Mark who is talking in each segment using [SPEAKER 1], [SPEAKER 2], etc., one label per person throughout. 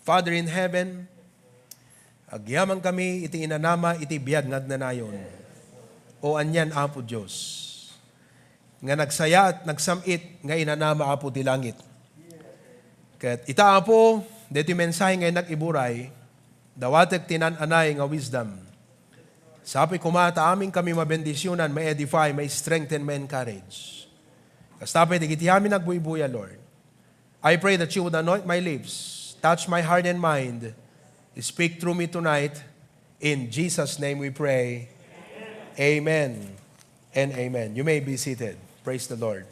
[SPEAKER 1] Father in heaven, agyaman kami, iti inanama, iti biyag nagdanayon. O anyan, Apo Diyos, nga nagsaya at nagsamit, nga inanama, Apo, ti langit. Kat ita, Apo, deti mensahe ngay nag-iburay, dawatek tinananay nga wisdom. Sapi kumata aming kami mabendisyonan, may edify, may strengthen, may encourage. Kastapi, digiti amin nagbuibuya, Lord. I pray that you would anoint my lips, touch my heart and mind, speak through me tonight. In Jesus' name we pray. Amen and amen. You may be seated. Praise the Lord.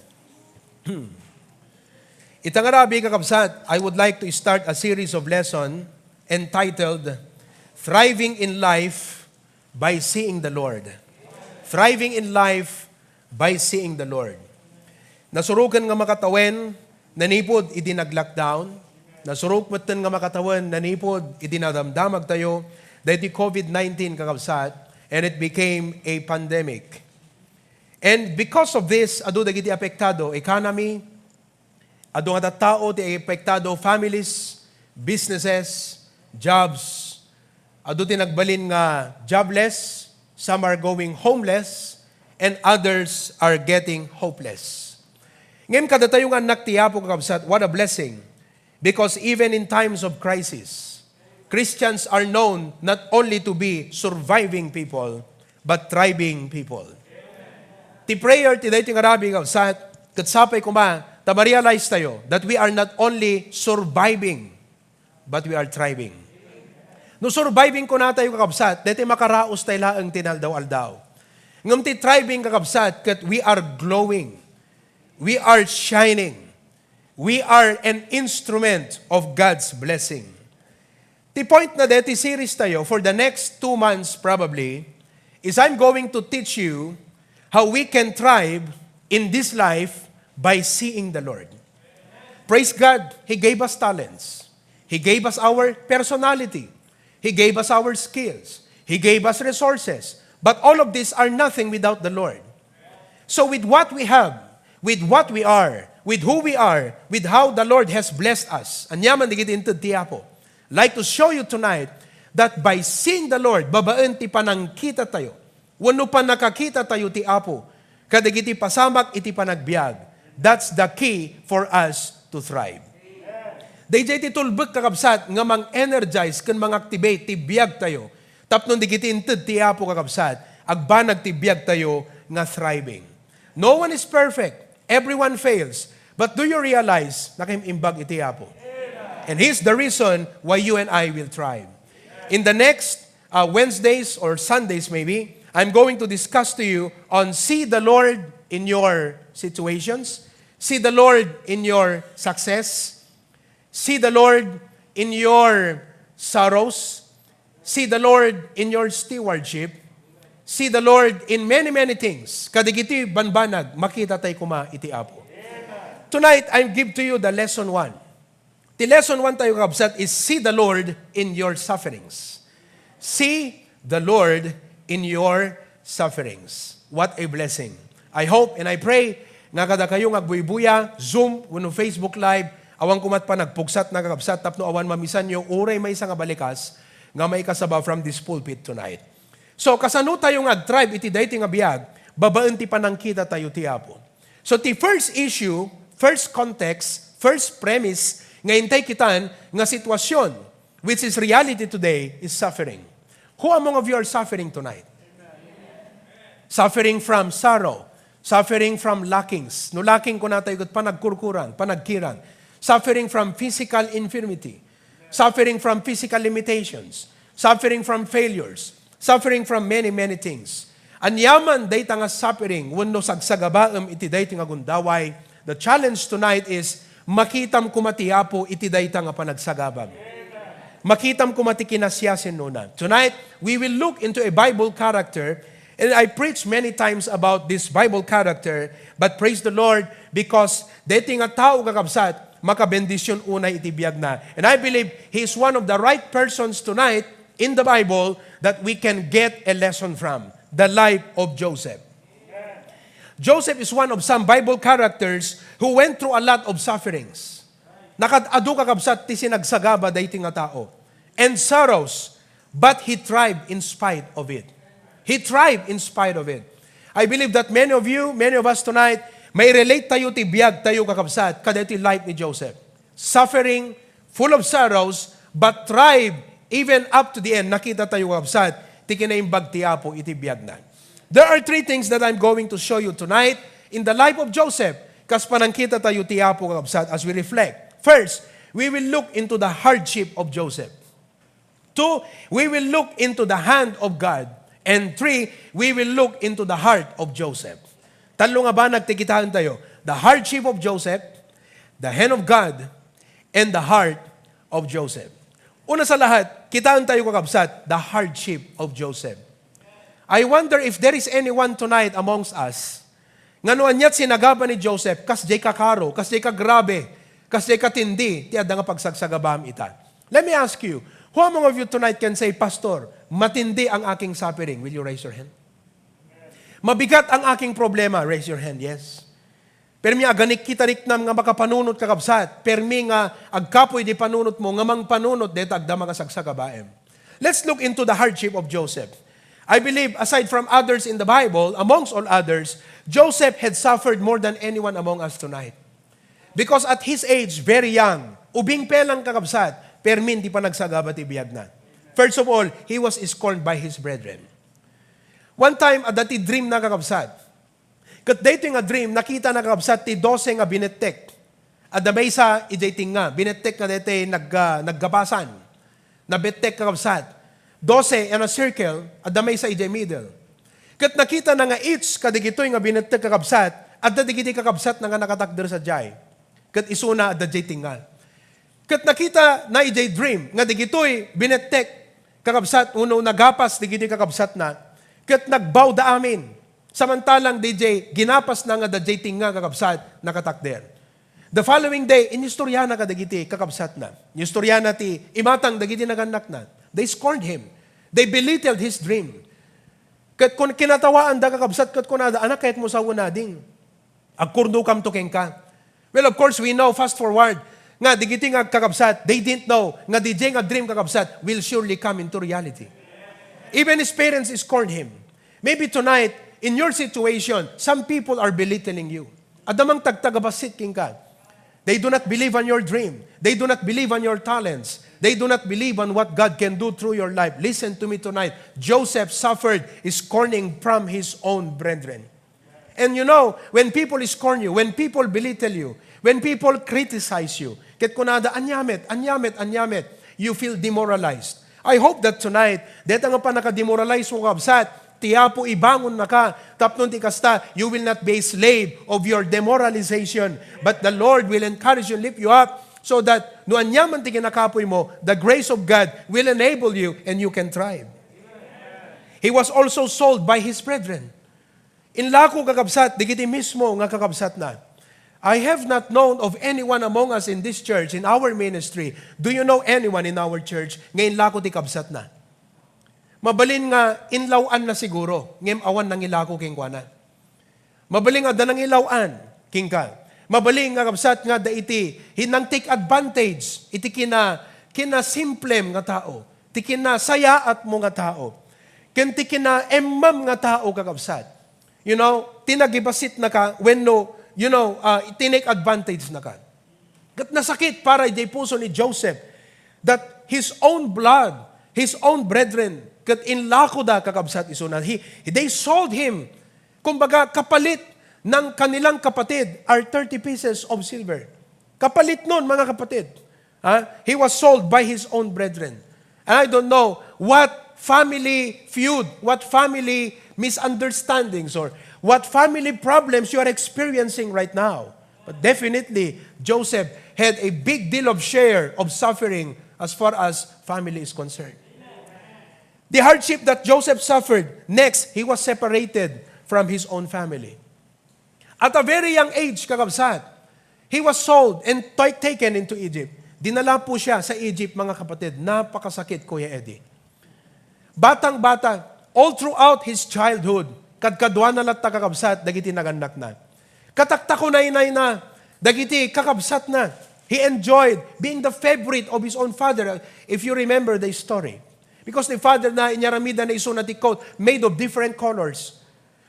[SPEAKER 1] Itang Arabi kakabsat, I would like to start a series of lesson entitled Thriving in Life by Seeing the Lord. Thriving in Life by Seeing the Lord. Nasurukan nga makatawen, nanipod iti nag-lockdown. Nasurukmatan nga makatawan, nanipod iti nadamdamag tayo, dahil COVID-19 kakabsat, and it became a pandemic. And because of this, adu dagiti apektado economy, adu nga tao ti apektado families, businesses, jobs, adu ti nagbalin nga jobless, some are going homeless, and others are getting hopeless. Ngayon kada tayo nga naktiyapo kakabsat, what a blessing. Because even in times of crisis, Christians are known not only to be surviving people, but thriving people. Ti prayer ti dating Arabi kakabsat, katsapay kuma, ta-realize tayo that we are not only surviving, but we are thriving. No surviving ko na tayo kakabsat, dati makaraos tayo laang tinaldaw-aldaw. Ngam ti thriving kakabsat, kat we are glowing. We are shining. We are an instrument of God's blessing. The point na deti series tayo for the next 2 months probably is I'm going to teach you how we can thrive in this life by seeing the Lord. Praise God, He gave us talents. He gave us our personality. He gave us our skills. He gave us resources. But all of these are nothing without the Lord. So with what we have, with what we are, with who we are, with how the Lord has blessed us, anyaman digit into tiyapo, like to show you tonight that by seeing the Lord, babaan ti panangkita tayo, wano pa nakakita tayo ti Apo, kadigiti pasamak iti panagbiag. That's the key for us to thrive. Dayjay ti tulbek kakabsat, nga mang-energize, kan mang-activate, ti biag tayo, tapnon digiti inted ti Apo kakabsat, agbanag ti biag tayo, nga thriving. No one is perfect. Everyone fails. But do you realize na kayong iti Apo? And here's the reason why you and I will thrive. In the next Wednesdays or Sundays maybe, I'm going to discuss to you on see the Lord in your situations, see the Lord in your success, see the Lord in your sorrows, see the Lord in your stewardship, see the Lord in many, many things. Kadigiti banbanag, makita tayo kuma iti Apo. Tonight, I give to you the lesson 1. The lesson 1 tayo kabsat is see the Lord in your sufferings. See the Lord in your sufferings. What a blessing. I hope and I pray nga kada kayo agbuibuya, Zoom, wano Facebook Live, awang kumat pa nagpugsat na kakabsat, tapno awan mamisan yung uray may isang balikas, nga may kasaba from this pulpit tonight. So, kasano tayo nga thrive iti dayti nga biyag, babaan ti panangkita tayo ti Apo. So, the first issue, first context, first premise, nga intay kitan, nga sitwasyon, which is reality today, is suffering. Who among of you are suffering tonight? Suffering from sorrow, suffering from lackings. No lacking ko na tayo panagkurkuran, panagkiran. Suffering from physical infirmity, suffering from physical limitations, suffering from failures, suffering from many, many things. Anyaman dayta nga suffering, wenno sagsagabaem iti dayta nga gundaway. The challenge tonight is makitam kumatiapo iti dayta nga panagsagabag. Makitam kumati kinasyasin nuna. Tonight, we will look into a Bible character, and I preach many times about this Bible character, but praise the Lord because dayta nga tao kakabsat makabendisyon unay iti biag na. And I believe he is one of the right persons tonight in the Bible that we can get a lesson from. The life of Joseph. Joseph is one of some Bible characters who went through a lot of sufferings. Nakadado kakabsat, ti sinagsagaba dayti nga tao. And sorrows, but he thrived in spite of it. He thrived in spite of it. I believe that many of you, many of us tonight, may relate tayo ti biyag tayo kakabsat, kada iti life ni Joseph. Suffering, full of sorrows, but thrive even up to the end. Nakita tayo kakabsat, ti kinaimbag ti Apo iti biyag na. There are three things that I'm going to show you tonight in the life of Joseph. Kas panangkita tayo ti Apo kakabsat as we reflect. First, we will look into the hardship of Joseph. Two, we will look into the hand of God. And three, we will look into the heart of Joseph. Talo nga ba nagtikitaan tayo? The hardship of Joseph, the hand of God, and the heart of Joseph. Una sa lahat, kitaan tayo kakabsat, the hardship of Joseph. I wonder if there is anyone tonight amongst us, nga noan niya't sinagaba ni Joseph, kas jay kakaro, kas jay kagrabe, kasi katindi, ti adda nga pagsagsagabam ita. Let me ask you, who among of you tonight can say, Pastor, matindi ang aking suffering? Will you raise your hand? Mabigat ang aking problema. Raise your hand, yes. Permi aganik kita riknam nga makapanunot kakabsat. Permi nga agkapoy di panunot mo, nga mang panunot dito agda makasagsagabaem. Let's look into the hardship of Joseph. I believe, aside from others in the Bible, amongst all others, Joseph had suffered more than anyone among us tonight. Because at his age, very young, ubing pelang kakabsat, permin di pa nagsagaba ti biyag na. First of all, he was scorned by his brethren. One time, adati dream na kakabsat. Kat dito nga dream, nakita na kakabsat ti 12 nga binettek. Adamay sa idating nga, binettek nga dito naggabasan. Nabettek kakabsat. 12 in a circle, adamay sa ide middle. Kat nakita na nga each kadigitoy nga binettek kakabsat, at dadigiti kakabsat na nga nakatakder sa jay. Kat isuna at dadjay tingal. Kat nakita na ijay dream, nga digitoy binettek, kakabsat, uno nagapas, digiti kakabsat na, kat nagbaw da amin. Samantalang DJ, ginapas na nga dadjay tinga kakabsat, nakatakder. The following day, inistoryana ka digiti kakabsat na. Inistoryana ti imatang digiti naganak na. They scorned him. They belittled his dream. Kat kung kinatawaan da kakabsat, kat kunada, anak kahit mo sa unading. Agkurdo kam to ka. Well, of course, we know, fast forward, nga digiti nga kakabsat, they didn't know, nga DJ nga dream kakabsat will surely come into reality. Even his parents scorned him. Maybe tonight, in your situation, some people are belittling you. Adamang tagtagabasit king ka. They do not believe on your dream. They do not believe on your talents. They do not believe on what God can do through your life. Listen to me tonight. Joseph suffered scorning from his own brethren. And you know, when people scorn you, when people belittle you, when people criticize you, ket kunada, anyamit, you feel demoralized. I hope that tonight, deta nga pa naka-demoralize mo kabsat, tiyapo ibangon na ka, tapnon ti kasta, you will not be a slave of your demoralization, but the Lord will encourage you, lift you up, so that no anyaman ti kinakapoy mo, the grace of God will enable you and you can thrive. He was also sold by his brethren. Inlako kakabsat, digiti mismo nga kakabsat na. I have not known of anyone among us in this church, in our ministry. Do you know anyone in our church ngayon lako ti kabsat na? Mabalin nga inlawan na siguro, ngem awan nang ilako king kuana. Mabalin nga danang ilawan king ka. Mabalin nga kabsat nga da iti hinang take advantage iti kina simplem nga tao. Ti kina sayaat mo nga tao. Ken ti kina emmam nga tao kakabsat. You know, tinagibasit na ka when no tinake advantage na ka. Kat nasakit para iti puso ni Joseph that his own blood, his own brethren, kat inlako da kakabsat isunan. They sold him. Kumbaga, kapalit ng kanilang kapatid are 30 pieces of silver. Kapalit nun, mga kapatid. He was sold by his own brethren. And I don't know what family feud, what family misunderstandings, or what family problems you are experiencing right now. But definitely, Joseph had a big deal of share of suffering as far as family is concerned. The hardship that Joseph suffered, next, he was separated from his own family. At a very young age, kakabsat, he was sold and taken into Egypt. Dinala po siya sa Egypt, mga kapatid. Napakasakit, Kuya Eddie. Batang-bata, all throughout his childhood, kadkadwa na latta kakabsat, dagiti naganak na. Katakta ko na, dagiti kakabsat na. He enjoyed being the favorite of his own father, if you remember the story. Because the father na inyaramida na iso na coat made of different colors.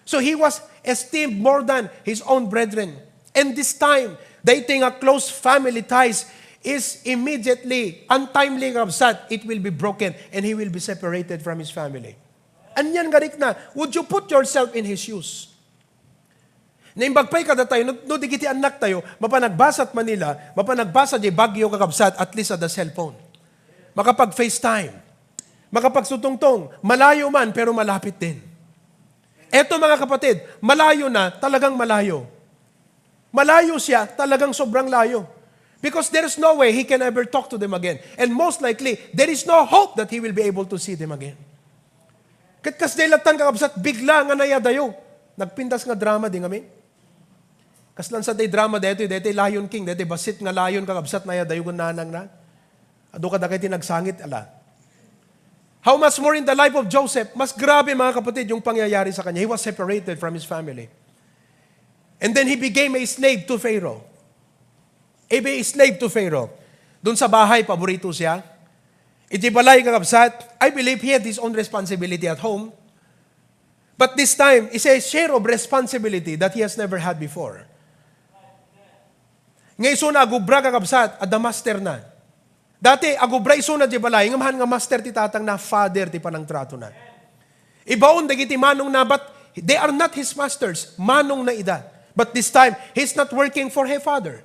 [SPEAKER 1] So he was esteemed more than his own brethren. And this time, dating a close family ties is immediately, untimely kabsat, it will be broken and he will be separated from his family. Anyan garik na, would you put yourself in his shoes? Naimbagpay kada tayo, no digiti anak tayo, mapanagbasat Manila, mapanagbasa di Baguio kakabsat, at least at the cellphone. Makapag-FaceTime, makapagsutungtong, malayo man pero malapit din. Eto mga kapatid, malayo na, talagang malayo. Malayo siya, talagang sobrang layo. Because there is no way he can ever talk to them again. And most likely, there is no hope that he will be able to see them again. Katkas dilatan kakabsat, bigla nga nayadayo. Nagpintas nga drama din kami. Kaslan sa day drama dito Lion King, dito basit nga lion kakabsat nayadayo kung nanang na. Ado ka da kayo tinagsangit, ala. How much more in the life of Joseph, mas grabe mga kapatid yung pangyayari sa kanya. He was separated from his family. And then he became a slave to Pharaoh. A slave to Pharaoh. Doon sa bahay, paborito siya. Iti balay kakabsat, I believe he had his own responsibility at home. But this time, it's a share of responsibility that he has never had before. Ngayon so na agubra kakabsat, at the master na. Dati, agubra iso na di balay, nga mahan nga master ti tatang na father ti panang trato na. Ibaon dagiti manong na, but they are not his masters, manong na ida. But this time, he's not working for a father.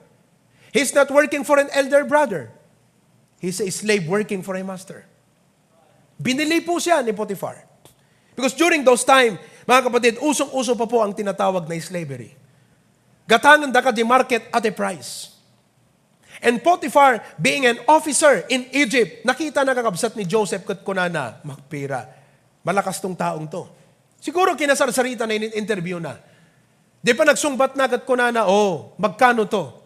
[SPEAKER 1] He's not working for an elder brother. He's a slave working for a master. Binili po siya ni Potiphar. Because during those time, mga kapatid, usong-uso pa po ang tinatawag na slavery. Gatangan da ka di market at a price. And Potiphar, being an officer in Egypt, nakita na kakabsat ni Joseph kat kunana, magpira. Malakas tong taong to. Siguro kinasarsarita na in-interview na. Di pa nagsungbat na kat kunana, magkano to?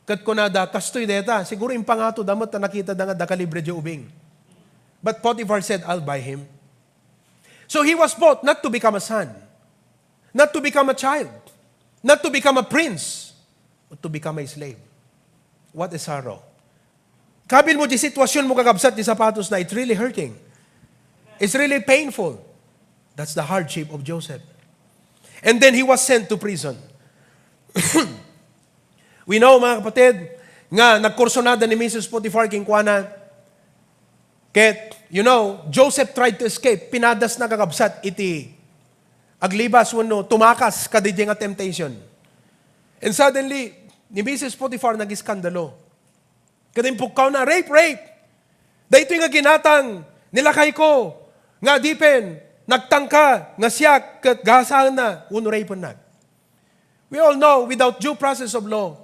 [SPEAKER 1] Kat kunada, kastoy deta. Siguro impangato damat na nakita da nga da kalibre di ubing. But Potiphar said, I'll buy him. So he was bought not to become a son, not to become a child, not to become a prince, but to become a slave. What a sorrow. Kabil mo di sitwasyon mo kakabsat di sapatos na it's really hurting. It's really painful. That's the hardship of Joseph. And then he was sent to prison. We know mga kapatid, nga nagkursonada ni Mrs. Potiphar king kuana, ket, Joseph tried to escape, pinadas na kakabsat iti aglibas wano, tumakas kadidya nga temptation. And suddenly, ni Mrs. Potiphar nag-iskandalo. Kadimpukaw na, rape! Dahito nga ginatang, nilakay ko, nga dipen, nagtangka, nga siyak, kat gasahan na, uno rape na. We all know, without due process of law,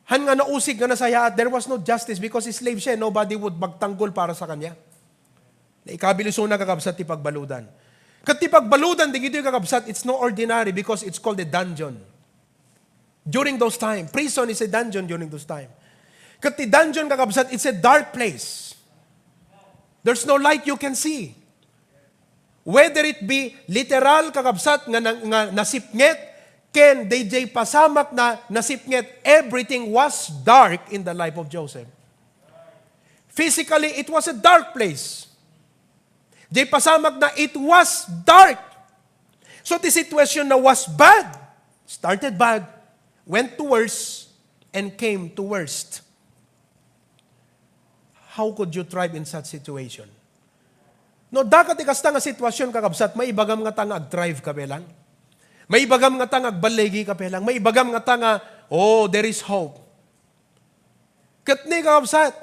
[SPEAKER 1] han nga nausig nga nasaya at there was no justice because slave siya, nobody would magtanggol para sa kanya. Na ikabiliso na kakabsat ti pagbaludan. Kat ti pagbaludan, di gito yung kakabsat, it's no ordinary because it's called a dungeon. During those time, prison is a dungeon during those time. Kat ti dungeon kakabsat, it's a dark place. There's no light you can see. Whether it be literal kakabsat nga nasipnget, ken DJ pasamak na nasipnget, everything was dark in the life of Joseph. Physically, it was a dark place. DJ pasamak na it was dark. So the situation na was bad, started bad, went to worse, and came to worst. How could you thrive in such situation? No, dakat ikasta nga sitwasyon kakabsat, may ibagam nga tanga ag-thrive ka belang. May ibagam nga tanga agbalegi ka pelang. May ibagam nga tanga, there is hope. Katni kakabsat,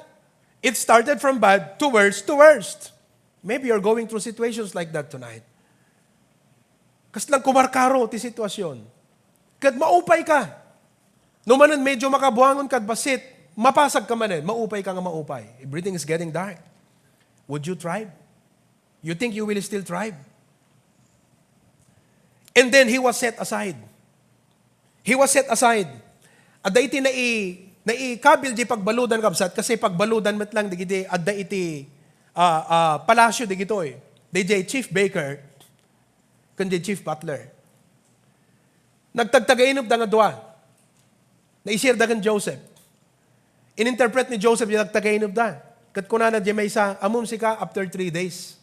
[SPEAKER 1] it started from bad to worst to worst. Maybe you're going through situations like that tonight. Kas lang kumarkaro ti sitwasyon. Kat maupay ka. No manan medyo makabuhangon kat basit, mapasag ka manin, maupay ka nga maupay. Everything is getting dark. Would you thrive? You think you will still thrive? And then he was set aside. He was set aside. Adda iti kabil di pagbaludan kabsat kasi pagbaludan met lang digiti adda iti palasyo digito DJ chief baker kundi chief butler. Nagtagtagainop da nga dua. Naisir da kan Joseph. ininterpret ni Joseph yung nagtagainod da. Kat kunana di may isa, amum si ka after 3 days.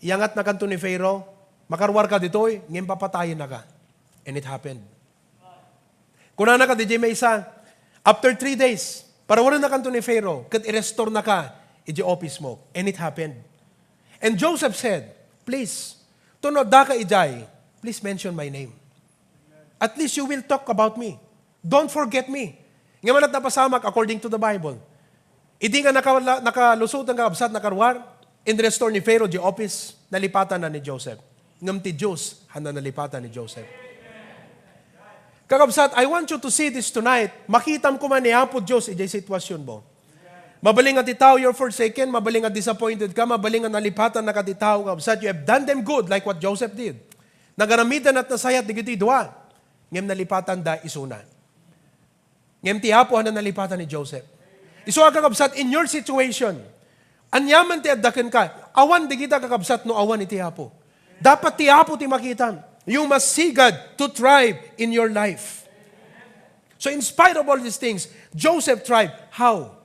[SPEAKER 1] Iyangat na kanto ni Pharaoh, makarwar ka dito ngayon papatayin na ka. And it happened. Kunana ka di may isa, after 3 days, para wala na kanto ni Pharaoh, kat i-restore na ka, iji office mo. And it happened. And Joseph said, please, tunod da ka ijay, please mention my name. At least you will talk about me. Don't forget me. Nga manat napasamak according to the Bible. Idi nga nakalusot ang kakabsat na karwar, in restore ni Pharaoh di office, nalipatan na ni Joseph. Ngam ti Diyos, handa nalipatan ni Joseph. Kakabsat, I want you to see this tonight. Makitam ko man ni Apo Diyos, ijay sitwasyon mo. Mabaling at itaw, you're forsaken. Mabaling at disappointed ka. Mabaling at nalipatan na katitaw. Kakabsat, you have done them good like what Joseph did. Nagaramitan at nasayat, digiti dua. Ngam nalipatan da isuna. Ngam ti Apo, handa nalipatan ni Joseph. Iso kakabsat, in your situation, anyaman ti addaken ka, awan di kita kakabsat no awan iti Apo. Dapat ti Apo ti makitan. You must see God to thrive in your life. So in spite of all these things, Joseph thrived. How?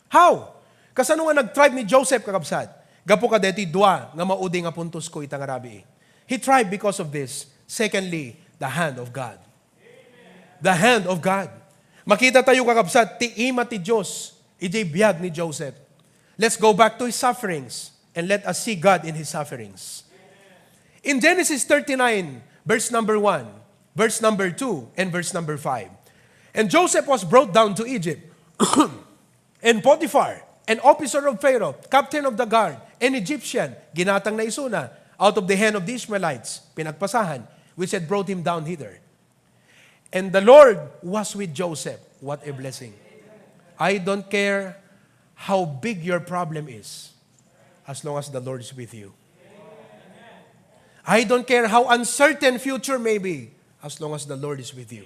[SPEAKER 1] How? Kasano nga nag-thrive ni Joseph kakabsat? Gapo ka deti dua nga maudi nga puntos ko itang arabi. He thrived because of this. Secondly, the hand of God. The hand of God. Makita tayo kakabsat, ti ima ti Diyos. Ijay biyag ni Joseph. Let's go back to his sufferings and let us see God in his sufferings. In Genesis 39, verse number 1, verse number 2, and verse number 5. And Joseph was brought down to Egypt. And Potiphar, an officer of Pharaoh, captain of the guard, an Egyptian, ginatang na isuna, out of the hand of the Ishmaelites, pinagpasahan, which had brought him down hither. And the Lord was with Joseph. What a blessing. I don't care how big your problem is, as long as the Lord is with you. I don't care how uncertain future may be, as long as the Lord is with you.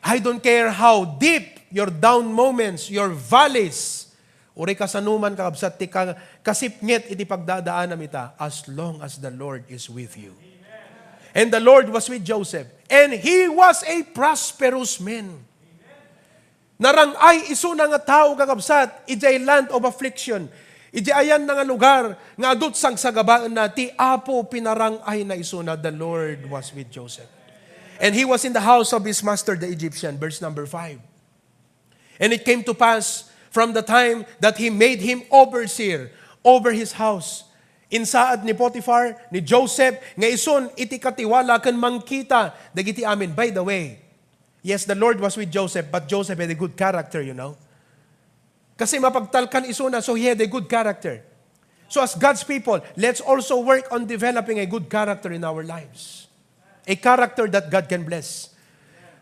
[SPEAKER 1] I don't care how deep your down moments, your valleys, uri kasanuman kakabsat ti kasipnget iti pagdadaan namita, as long as the Lord is with you. And the Lord was with Joseph, and he was a prosperous man. Narangay iso na nga tao kakabsat, ijay land of affliction. Ijay ayan na nga lugar, nga adut sang sagabaan na, ti Apo pinarangay na iso na, the Lord was with Joseph. And he was in the house of his master, the Egyptian, verse number 5. And it came to pass, from the time that he made him overseer over his house, insaad ni Potiphar, ni Joseph, nga ison iti katiwala kan mangkita, dagiti amin. By the way, yes, the Lord was with Joseph, but Joseph had a good character, you know. Kasi mapagtalkan isuna, so he had a good character. So as God's people, let's also work on developing a good character in our lives. A character that God can bless.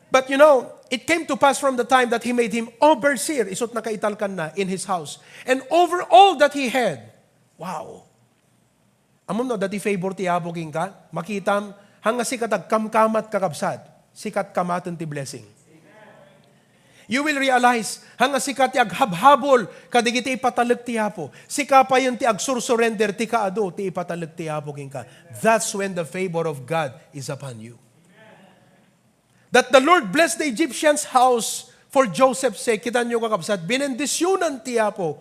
[SPEAKER 1] But you know, it came to pass from the time that he made him overseer, isot nakaitalkan na in his house. And over all that he had, wow. Amom no, dati favor ti Apo king ka, makitam, hanga sikat agkamkamat kakabsat, sikat kamaton ti blessing. You will realize, hanga sikat ti aghabhabol, kadigiti ipatalag ti Apo. Sika pa yun ti agsursurrender ti kaado, ti ipatalag ti Apo king ka. That's when the favor of God is upon you. That the Lord blessed the Egyptian's house for Joseph's sake. Kita nyo kakabsat, binendisyonan ti Apo.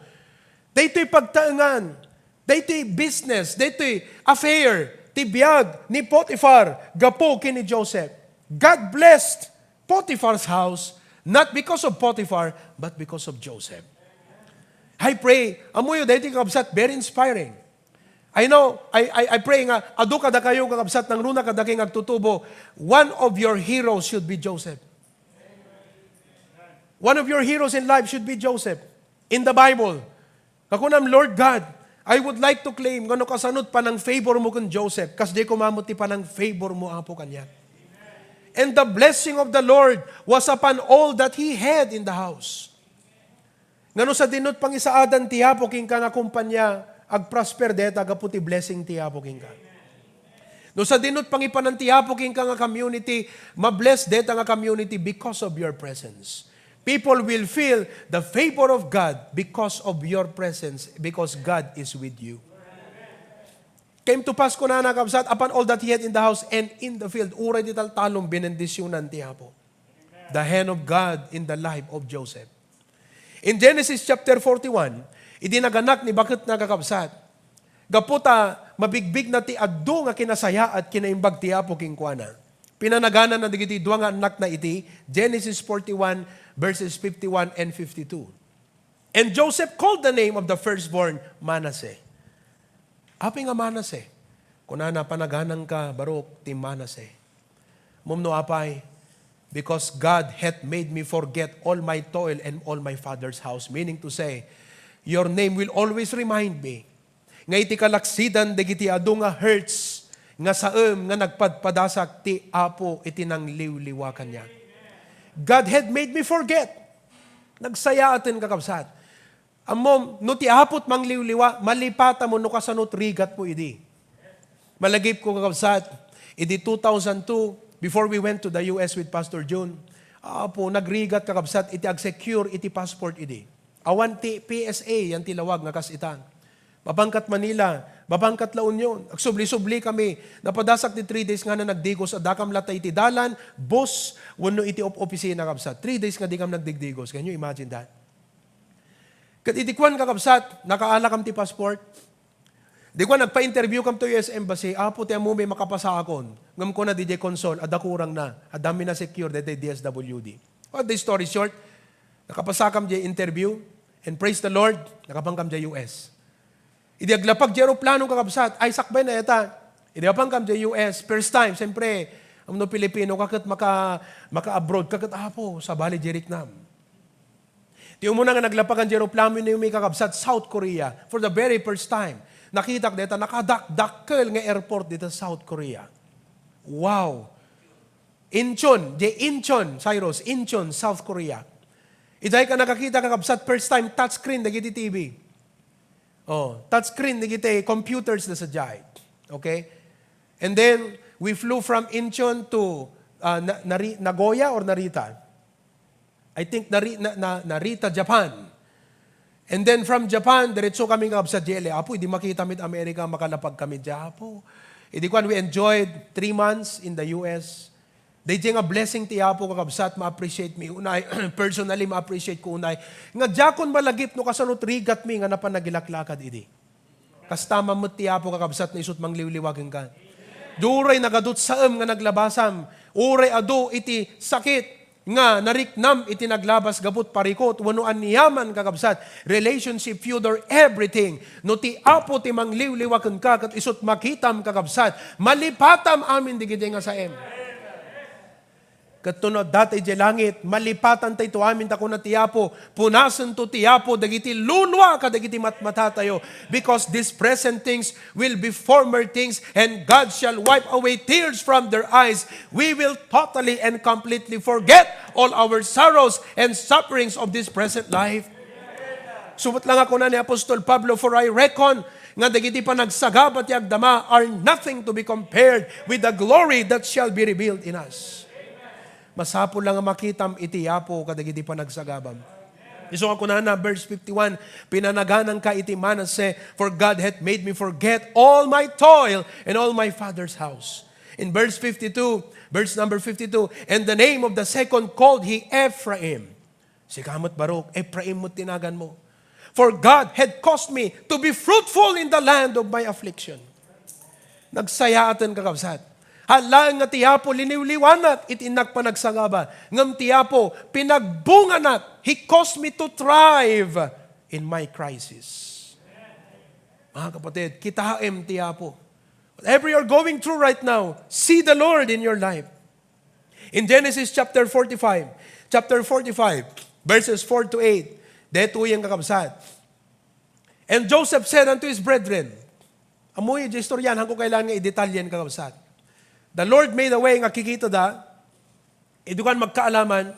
[SPEAKER 1] Daytoy pagtaangan, daytoy business, daytoy affair, ti biyag ni Potiphar, gapo kini Joseph. God blessed Potiphar's house, not because of Potiphar, but because of Joseph. I pray, amoyo daytoy kakabsat, very inspiring. I know, I pray nga, adu kada kayo kakabsat ng runa kada king agtutubo, one of your heroes should be Joseph. One of your heroes in life should be Joseph. In the Bible, kakunam, Lord God, I would like to claim, ngano kasanot pa ng favor mo kung Joseph, kas di kumamuti pa ng favor mo apo kanya. And the blessing of the Lord was upon all that he had in the house. Ngano sa dinot pang isaadan ti Apo king ka nga kumpanya, ag-prosper deta gaputi blessing ti Apo king ka. No sa dinot pangipanan ti Apo king ka nga community, mabless deta nga community because of your presence. People will feel the favor of God because of your presence, because God is with you. Came to pass ko na nakabsat upon all that he had in the house and in the field. Uray di taltalong binendisyonan ti Apo. The hand of God in the life of Joseph. In Genesis chapter 41, idinaganak ni bakit nagakabsat. Gaputa, mabigbig na ti addo nga kinasaya at kinaimbag ti Apo king kuana. Pinanaganan na digiti duwa nga anak na iti, Genesis 41 verses 51 and 52. And Joseph called the name of the firstborn Manasseh. Api nga Manasseh, kunana panaganan ka barok ti Manasseh. Mumno apay, because God hath made me forget all my toil and all my father's house. Meaning to say, your name will always remind me. Nga iti kalaksidan dagiti adu nga hurts nga saem nga nagpadpadasak ti Apo iti nang liwliwakan niya. God had made me forget. Nagsaya atin kakabsat. Amom, no ti Apot mang liwliwa, malipata mo no kasanot rigat mo idi. Malagip ko kakabsat, idi 2002, before we went to the US with Pastor June, Apo, nagrigat kakabsat, iti ag-secure iti passport idi. Awan ti PSA, yan tilawag nga kasitang. Babangkat Manila, babangkat La Union. Agsubli-subli kami. Napadasak ti 3 days nga na nagdigos at dakam latay iti dalan, bus, wano iti opisina kakabsat. 3 days nga di kam nagdigdigos. Can you imagine that? Kat itikwan kakabsat, nakaala kam ti passport. Di ko nagpa-interview kam to US Embassy, Apo ti mo may makapasa akon. Ngam ko na DJ Consol, adakurang na, adami na secure dati DSWD. Well, the story short, nakapasa kam di interview, and praise the Lord, nakapangkam di US. Idi aglapag di aeroplano kakabsat, ay sakbay na yata. Idi apangkam di US, first time, siyempre, amno Pilipino, kakit maka-abroad, kakit Apo, sa Bali Jeriknam. Di umuna nga naglapagan di aeroplano na yung may kakabsat, South Korea, for the very first time. Nakita ko dito, nakadakkel nga airport dito sa South Korea. Wow! Incheon, Cyrus, Incheon, South Korea. Iday ka nakakita kakabsat, first time, touchscreen, nagiti TV. Oh, touchscreen, nagiti computers na sa jay. Okay? And then, we flew from Incheon to Nagoya or Narita? I think Narita, Japan. And then from Japan, diretso kami nga sa JL. Apo, hindi makita mit Amerika, makalapag kami dyan. Apo, hindi kwan, we enjoyed 3 months in the US. They nga blessing ti Apo kakabsat, ma-appreciate mi unay. Personally, ma-appreciate ko unay. Nga dyan malagip no kasanot rigat mi nga napanagilaklakad idi. Kastama mo ti Apo kakabsat na isut mangliwliwagin ka. Duray nagadut saem nga naglabasam. Uray ado iti sakit nga nariknam iti naglabas gabut parikot wano aniyaman kakabsat relationship feudor everything no ti Apo ti mangliwliwaken ka kat isut makitam kakabsat malipatam amin digiti nga saem katunod dati di langit malipatan tayo to amin tako na ti Apo punasan to ti Apo dagiti lunwa ka dagiti matmatatayo because these present things will be former things and God shall wipe away tears from their eyes. We will totally and completely forget all our sorrows and sufferings of this present life. Sumot lang ako na ni Apostol Pablo, for I reckon nga dagiti pa nagsagabat yagdama are nothing to be compared with the glory that shall be revealed in us. Masapol lang makitam iti Apo kadagiti pa nagsagabam. Iso ako na verse 51, pinanaganan ka iti Manasseh, for God hath made me forget all my toil and all my father's house. In verse 52, verse number 52, and the name of the second called he Ephraim. Si kamot barok, Ephraim mo tinagan mo. For God had caused me to be fruitful in the land of my affliction. Nagsaya atin kakabsat. Halang nga ti Apo liniwliwanat itinak pa nagsagaba. Ngam ti Apo pinagbunganat. He caused me to thrive in my crisis. Mga kapatid, kitaem ti Apo. Whatever you're going through right now, see the Lord in your life. In Genesis chapter 45, verses 4 to 8, deto yung kakabsat. And Joseph said unto his brethren, amoy, istoryan, hangko kailangan i-detalyan kakabsat. The Lord made a way nga kikita da, idukan magkaalaman,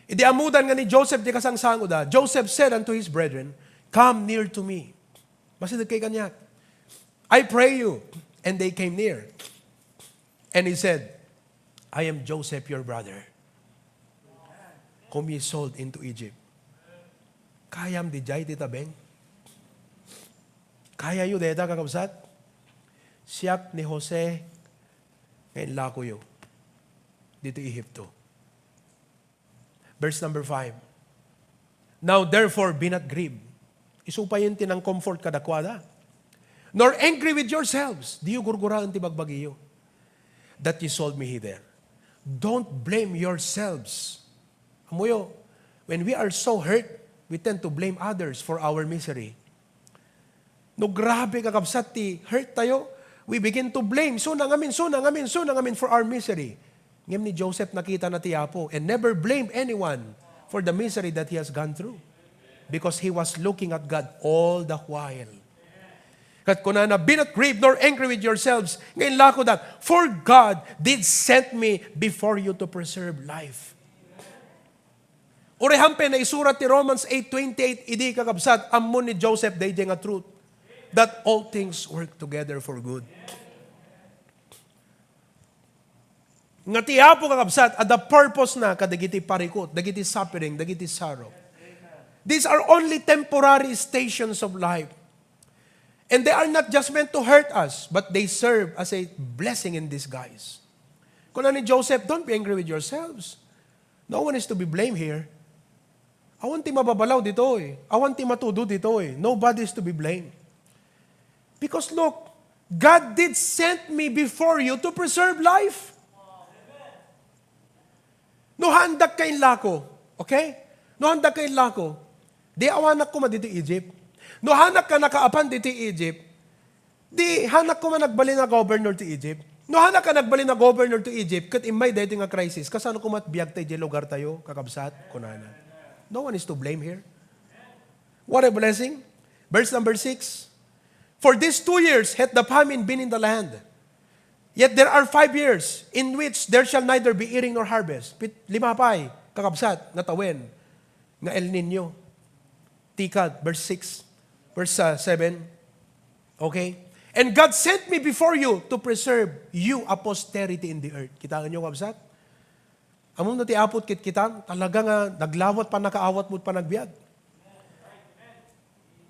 [SPEAKER 1] idi amudan nga ni Joseph di kasangsango da. Joseph said unto his brethren, come near to me. Masidad kay kanyak. I pray you. And they came near. And he said, I am Joseph your brother, whom ye sold into Egypt. Kayam di jay ti tabeng. Kaya yu deta kakabsat. Siyak ni Jose ngayon lako yu. Dito Ehipto. Verse number 5. Now therefore be not grieved. Isupayin ti ng comfort kadakwada. Nor angry with yourselves. Di yu gurguraan ti bagbagiyo. That ye sold me hither. Don't blame yourselves. Amuyo, when we are so hurt, we tend to blame others for our misery. No grabe kakabsat ti hurt tayo, we begin to blame. Sunang amin for our misery. Ngem ni Joseph nakita na ti Apo and never blame anyone for the misery that he has gone through. Because he was looking at God all the while. Kat kunana, be not grieved nor angry with yourselves. Ngayon lako that, for God did send me before you to preserve life. Urehampe na isurat ti Romans 8:28, idi kakabsat, amon ni Joseph, day nga truth, that all things work together for good. Nga ti Apo kakabsat, at the purpose na kadagiti parikot, dagiti suffering, dagiti sorrow. These are only temporary stations of life. And they are not just meant to hurt us, but they serve as a blessing in disguise. Kung ni Joseph, don't be angry with yourselves. No one is to be blamed here. Awan ti mababalaw dito eh. Awan ti matudo dito eh. Nobody is to be blamed. Because look, God did send me before you to preserve life. No handak kain lako. Okay? No handak kain lako. Di awanak ko dito Egypt. No hanak ka nakaapan dito Egypt. Di hanak ko nagbali na governor to Egypt. No hanak ka nagbali na governor to Egypt. Kat imay dito nga crisis. Kasano ko matbiyag tayo di lugar tayo, kakabsat, kunana. No one is to blame here. What a blessing. Verse number 6. For these 2 years hath the famine been in the land. Yet there are 5 years in which there shall neither be earing nor harvest. Lima pa'y, kakabsat, natawen, nga El Nino. Tikad, verse 6. Verse 7. Okay? And God sent me before you to preserve you a posterity in the earth. Kitaan nyo, kabsat? Amon na ti apot kitang, talaga nga, naglawat pa nakaawat mo't pa nagbiag.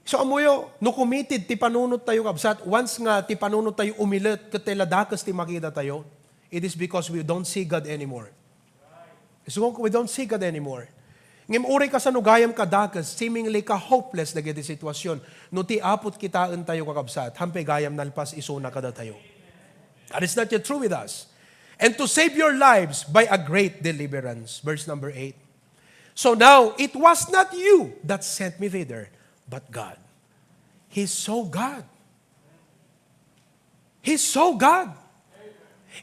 [SPEAKER 1] So amuyo, no committed ti panunot tayo, kabsat, once nga ti panunot tayo umilit, katiladakas ti makita tayo, it is because we don't see God anymore. So we don't see God anymore. Ngem uri ka sa nugayam kadakas, seemingly ka hopeless na giti sitwasyon. No ti apot kitaan tayo kakabsat, hampe gayam nalpas isuna kada tayo. That is not yet true with us. And to save your lives by a great deliverance. Verse number 8. So now, it was not you that sent me thither, but God. He's so God. He's so God.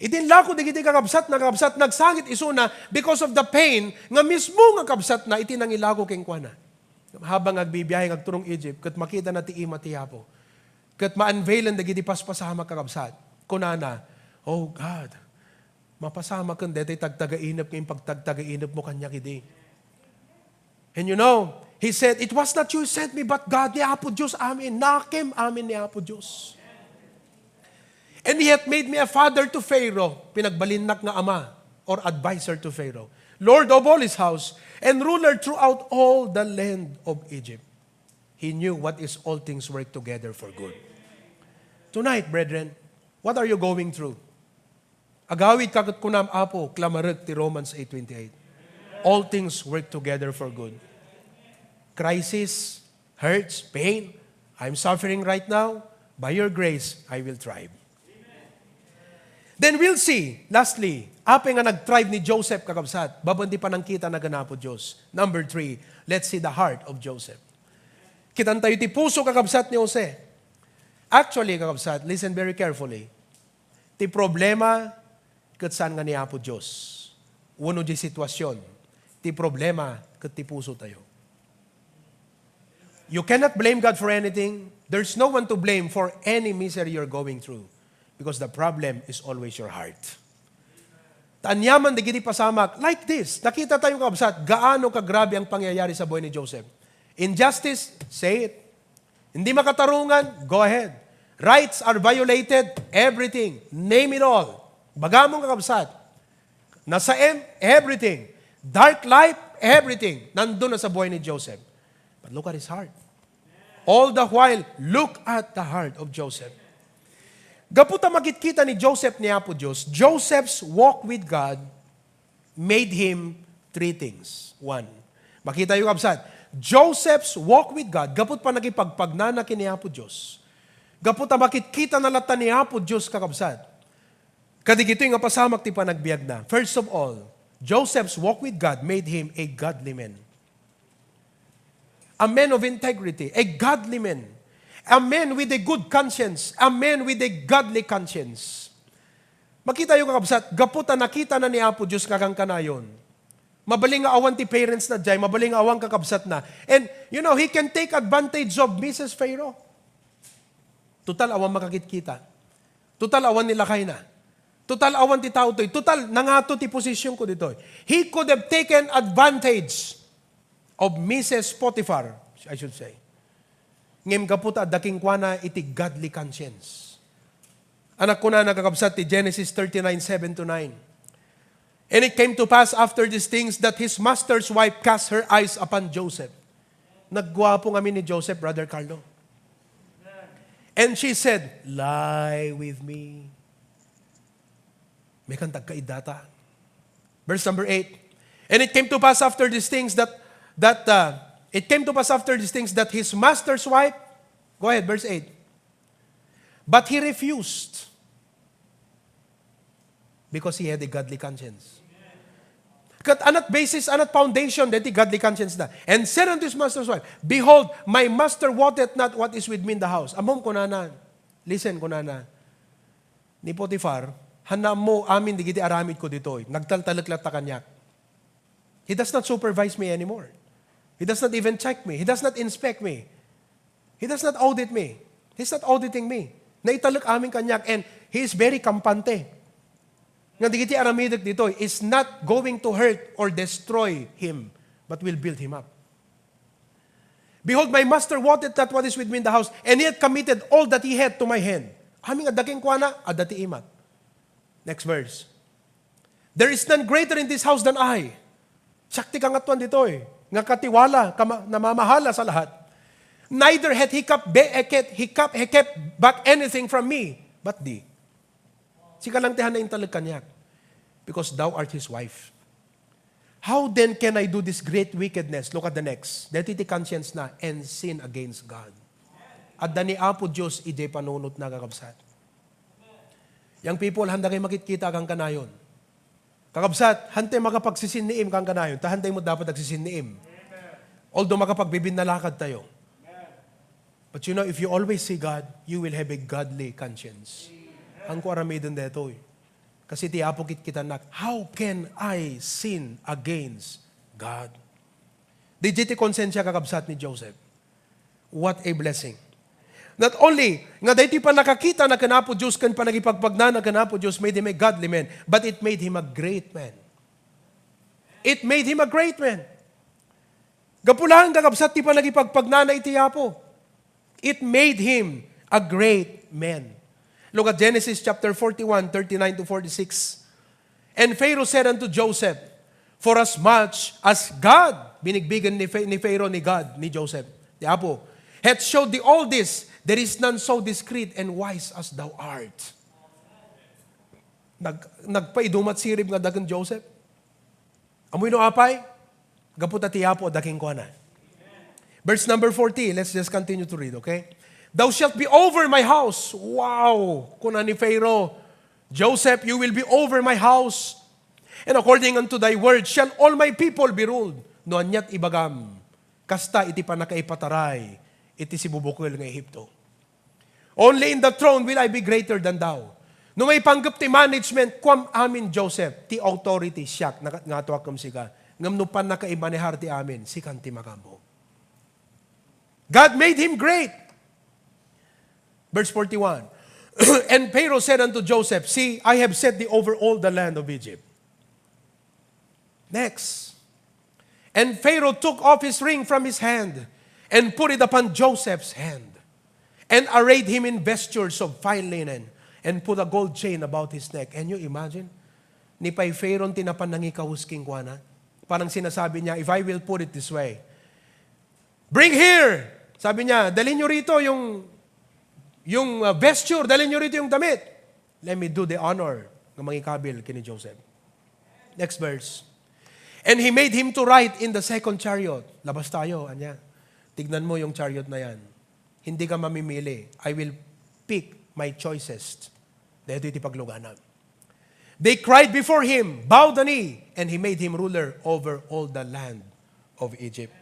[SPEAKER 1] Itinlako di kiti kakabsat, nagsangit isuna because of the pain nga mismo nga kabsat na itinangilago keng kuana. Habang agbibiyahe agturong Egypt, kat makita na ti ima ti Apo. Kat ma-unveilan da giti paspasama kakabsat. Kunana, oh God, mapasama kang deti tagtagainap kayong pagtagtagainap mo kanya kiti. And you know, he said, it was not you who sent me, but God, ni Apo Diyos amin. Nakim amin ni Apo Diyos. And he hath made me a father to Pharaoh, pinagbalinak nga ama, or advisor to Pharaoh, Lord of all his house, and ruler throughout all the land of Egypt. He knew what is all things work together for good. Tonight, brethren, what are you going through? Agawid kagat kunam Apo, klamarag ti Romans 8:28. All things work together for good. Crisis, hurts, pain. I'm suffering right now. By your grace, I will thrive. Then we'll see, lastly, apay nga nag-thrive ni Joseph kakabsat, babandi pa nang kita na ganapo Diyos. Number 3, let's see the heart of Joseph. Kitan tayo ti puso kakabsat ni Jose. Actually, kakabsat, listen very carefully. Ti problema, kat saan nga ni Apo Diyos. Uno di sitwasyon. Ti problema, kat ti puso tayo. You cannot blame God for anything. There's no one to blame for any misery you're going through. Because the problem is always your heart. Tanyaman di giti pasamak. Like this, nakita tayo kabsat, gaano kagrabe ang pangyayari sa buhay ni Joseph. Injustice, say it. Hindi makatarungan, go ahead. Rights are violated, everything. Name it all. Bagamong kakabsat. Nasa everything. Dark life, everything. Nandun na sa buhay ni Joseph. But look at his heart. All the while, look at the heart of Joseph. Gaputa makikita ni Joseph ni Apo Diyos, Joseph's walk with God made him 3 things. 1, makita yung kabsat, Joseph's walk with God, gapot pa nagipagpagnana kini Apo Diyos. Gapot ta makikita na lata ni Apo Diyos kakabsat. Kadigito nga pasamak ti panagbiag na. First of all, Joseph's walk with God made him a godly man. A man of integrity, a godly man. A man with a good conscience, a man with a godly conscience. Makita yung kakabsat, gapot ta nakita na ni Apo Diyos kakang kanayon. Mabaling nga awan ti parents na dyan, mabaling nga awan kakabsat na. And, he can take advantage of Mrs. Pharaoh. Total awan makakit-kita. Total awan nilakay na. Total awan ti tao to'y. Total nangato ti posisyon ko dito. He could have taken advantage of Mrs. Potiphar, I should say. Ngem kaputa daking kuana iti godly conscience. Anak ko na nakakabsat ti Genesis 39:7-9. And it came to pass after these things that his master's wife cast her eyes upon Joseph. Naggwapo kami ni Joseph, Brother Carlo. And she said, lie with me. May kang tagkaidata. Verse number 8. And it came to pass after these things that his master's wife, go ahead, verse 8. But he refused because he had a godly conscience. Kat anat basis, anat foundation, that the godly conscience na. And said unto his master's wife, behold, my master wotteth not what is with me in the house. Amom ko na. Listen ko na. Ni Potiphar, hanam mo amin di giti aramid ko dito. Nagtaltalaklat ta kanyak. He does not supervise me anymore. He does not even check me. He does not inspect me. He does not audit me. He's not auditing me. Naitalak amin kanyak and he is very kampante. Nga di giti aramidak dito is not going to hurt or destroy him, but will build him up. Behold, my master wanted that what is with me in the house, and he had committed all that he had to my hand. Aming adaking kuana, adati imat. Next verse. There is none greater in this house than I. Sakti kang atuan dito eh. Nga katiwala, namamahala sa lahat. Neither had he kept back anything from me, but thee. Sika lang tihan na intalag kanyak. Because thou art his wife. How then can I do this great wickedness? Look at the next. Dati ti conscience na and sin against God. At dani Apo Diyos, ide panunot na kakabsat. Yang people, handa kayo makikita kang kanayon. Kakabsat, hantay makapagsisiniim kang kanayon. Hantay mo dapat nagsisiniim. Although makapagbibinalakad tayo. But if you always see God, you will have a godly conscience. Ang ko aramidon dito eh. Kasi ti Apo kita nak, how can I sin against God? Digiti konsensya kakabsat ni Joseph. What a blessing. Not only, nga dahi pa nakakita na kanapo Diyos, kan pa nagipagpagna na kanapo Diyos, made him a godly man, but it made him a great man. It made him a great man. Gapulang kakabsat ti pa nagipagpagna na iti Apo. It made him a great man. Look at Genesis chapter 41, 39-46. And Pharaoh said unto Joseph, for as much as God, binigbigan ni Pharaoh ni God, ni Joseph, ni Apo, hath showed thee all this, there is none so discreet and wise as thou art. Nagpaidumat sirib nga dagang Joseph. Amoy no apay, gaputa ti Apo daking ko na. Verse number 40, let's just continue to read, okay? Thou shalt be over my house. Wow! Kuna ni Pharaoh, Joseph, you will be over my house. And according unto thy word, shall all my people be ruled. No anyat ibagam. Kasta iti pa nakaipataray. Iti si bubukol ng Ehipto. Only in the throne will I be greater than thou. No may panggap ti management, kwam amin Joseph, ti authority siyak, nga tuwak kam sika. Ngam no pan nakaimanehar ti amin, sikan ti magambo. God made him great. Verse 41. And Pharaoh said unto Joseph, see, I have set thee over all the land of Egypt. Next. And Pharaoh took off his ring from his hand and put it upon Joseph's hand and arrayed him in vestures of fine linen and put a gold chain about his neck. Can you imagine? Ni pay Pharaoh tinapan ng ikahusking kuana. Parang sinasabi niya, if I will put it this way, bring here! Sabi niya, dalhin nyo rito yung vesture, dalhin nyo rito yung damit. Let me do the honor ng mga ikabil kini Joseph. Next verse. And he made him to ride in the second chariot. Labas tayo, anya. Tignan mo yung chariot na yan. Hindi ka mamimili. I will pick my choicest. Dahil iti pagluganan. They cried before him, bowed the knee, and he made him ruler over all the land of Egypt.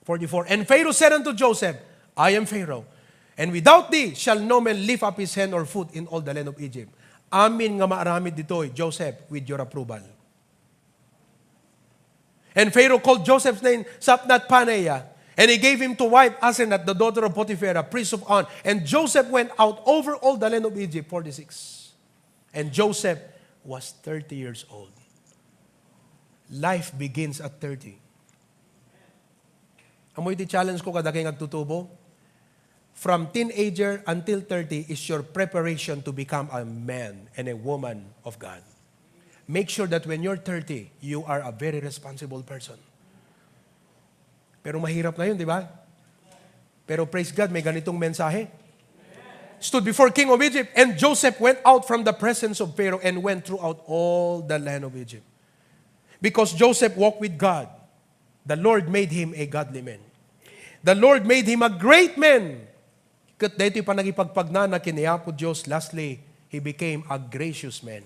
[SPEAKER 1] 44. And Pharaoh said unto Joseph, I am Pharaoh, and without thee shall no man lift up his hand or foot in all the land of Egypt. Amin nga maaramid ditoy, Joseph, with your approval. And Pharaoh called Joseph's name Sapnat Paneah, and he gave him to wife Asenath, the daughter of Potiphar, priest of On. And Joseph went out over all the land of Egypt. 46. And Joseph was 30 years old. Life begins at 30. Amoy ti challenge ko kada kay nagtutubo. From teenager until 30 is your preparation to become a man and a woman of God. Make sure that when you're 30, you are a very responsible person. Pero mahirap na yun, di ba? Pero praise God, may ganitong mensahe. Stood before King of Egypt, and Joseph went out from the presence of Pharaoh and went throughout all the land of Egypt. Because Joseph walked with God, the Lord made him a godly man. The Lord made him a great man. Kat dito pa nagipagpagna na kiniyapo Diyos, lastly, he became a gracious man.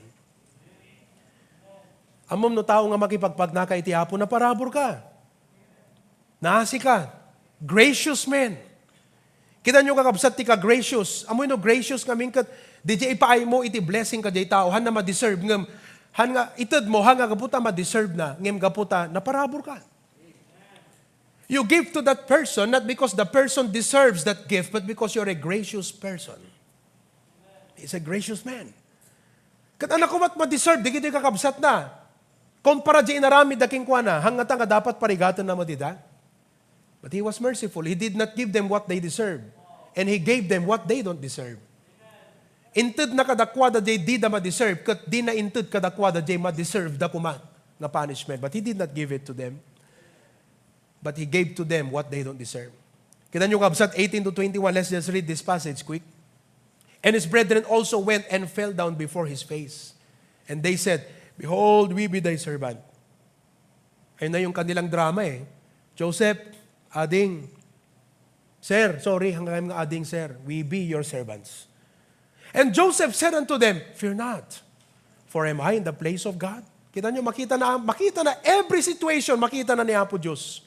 [SPEAKER 1] Amom no tao nga makipagpagna ka itiapo na parabor ka. Naasi ka. Gracious man. Kita nyo kakabsat ti ka gracious. Amoy no gracious kaming kat di ipaay mo iti blessing ka di tao han na ma-deserve ngem han nga ited mo han nga gaputa ma-deserve na ngem gaputa na parabor ka. You give to that person not because the person deserves that gift but because you're a gracious person. He's a gracious man. Kat anak ko mat ma-deserve di kiti kakabsat na. Kumpara di inarami daking kuana, hangata nga dapat parigatan na madida. But he was merciful. He did not give them what they deserve. And he gave them what they don't deserve. Inted na kadakwada di da ma-deserve, kat di na inted kadakwada di ma-deserve da kuma na punishment. But he did not give it to them. But he gave to them what they don't deserve. Kita nyo kabsat 18 to 21, let's just read this passage quick. And his brethren also went and fell down before his face. And they said, Behold, we be thy servant. Ayun na yung kanilang drama eh. Joseph, ading, sir, sorry, hanggang nga ading, sir, we be your servants. And Joseph said unto them, Fear not, for am I in the place of God? Kita nyo, makita na every situation, makita na ni Apo Diyos.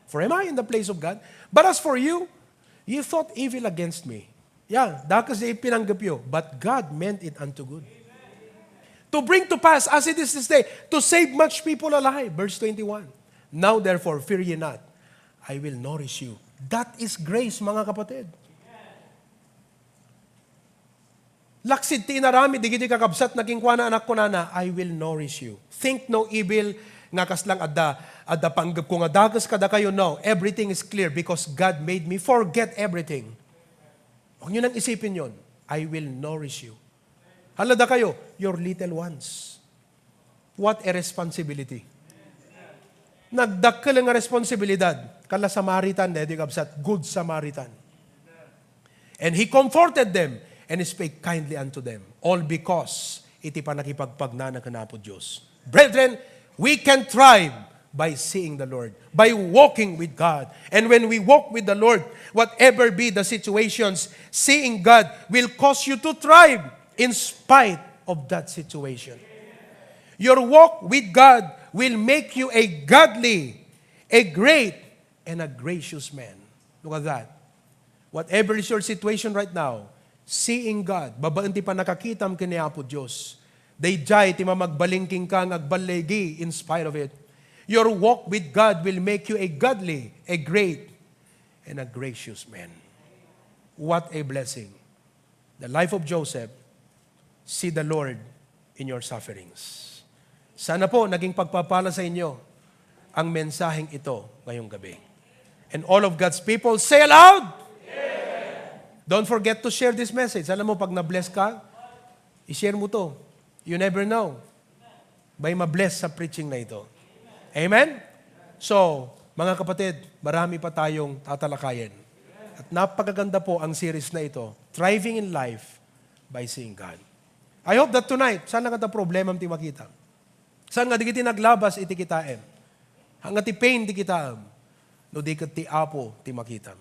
[SPEAKER 1] For am I in the place of God? But as for you, you thought evil against me. Yeah, dakas di pinanggap yo, but God meant it unto good. To bring to pass, as it is this day, to save much people alive. Verse 21. Now therefore, fear ye not. I will nourish you. That is grace, mga kapatid. Laksid ti inarami, digiti kakabsat, naging kuana anak ko na, I will nourish you. Think no evil, nga kaslang adda panggap ko nga dagas kada kayo, no. Everything is clear because God made me forget everything. Huwag nyo nang isipin yon. I will nourish you. Halada kayo, your little ones. What a responsibility. Nagdakkel nga responsibilidad. Kala Samaritan, dahil kabsat, good Samaritan. And he comforted them, and he spake kindly unto them. All because, iti pa nakipagpagna na kanapo Diyos. Brethren, we can thrive by seeing the Lord, by walking with God. And when we walk with the Lord, whatever be the situations, seeing God will cause you to thrive in spite of that situation. Your walk with God will make you a godly, a great, and a gracious man. Look at that. Whatever is your situation right now, seeing God, babaan ti pa nakakitam kiniapo Diyos. They jay ti mamagbalingking kang agbalegi in spite of it. Your walk with God will make you a godly, a great, and a gracious man. What a blessing. The life of Joseph, see the Lord in your sufferings. Sana po naging pagpapala sa inyo ang mensaheng ito ngayong gabi. And all of God's people, say aloud! Amen. Don't forget to share this message. Alam mo, pag na-bless ka, i-share mo to. You never know. By ma-bless sa preaching na ito. Amen? So, mga kapatid, marami pa tayong tatalakayin. At napakaganda po ang series na ito, Thriving in Life by Seeing God. I hope that tonight, saan lang ito problema ti makita? Saan nga di kiti naglabas iti kitaem? Hanga ti pain ti kitaem. No di ket ti Apo ti makitam.